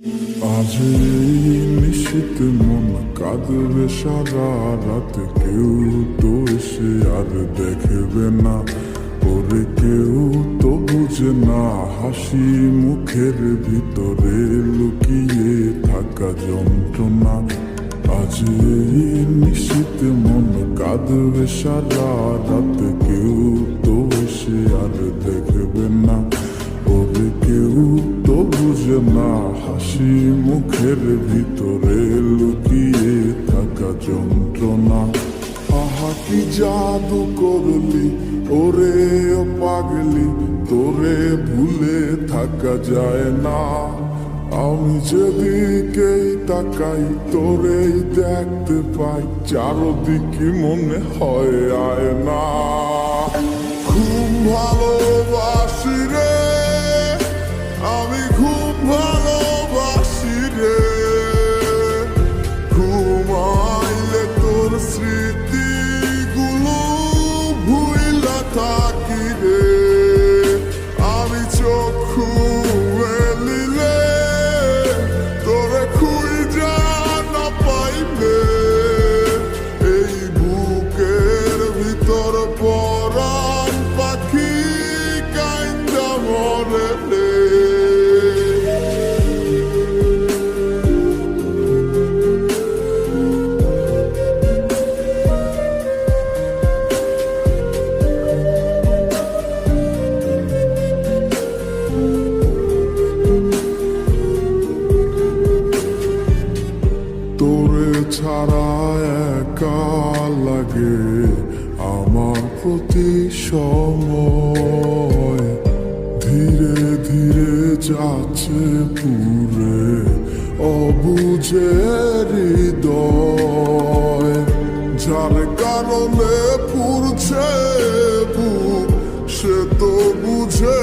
আজ এই নিশীত মন কাঁদবে সারা রাত, কেউ তো এসে আর দেখবে না, ওরে কেউ তো বুঝে না হাসি মুখের ভিতরে লুকিয়ে থাকা যন্ত্রণা। আজ এই নিশীত মন কাঁদবে সারা রাত, কেউ তো এসে আর দেখবে না, ওরে কেউ তো বুঝে না হাসি মুখের ভিতরে লুকিয়ে থাকা যন্ত্রণা। আহা কি জাদু করলি ওরে ও পাগলি, তোরে ভুলে থাকা যায় না। আমি যেদিকেই তাকাই তোরেই দেখতে পাই, চারদিকে মনে হয় আয়না। খুব ভালোবাসি রে, আমি খুব ভালোবাসি রে, ঘুমাইলে তোর স্মৃতিগুলো ভুইলা থাকি রে। আমি চক্ষু মেলিলে তোরে খুঁজা না পাইলে, এই বুকের ভিতর পরাণ পাখি কাইন্দা মরে রে। তোরে ছাড়া একা লাগে আমার প্রতি সময়, ধীরে ধীরে যাচ্ছে পুরে অবুঝে হৃদয়, যার কারণে পুরছে বুক সে তো বুঝে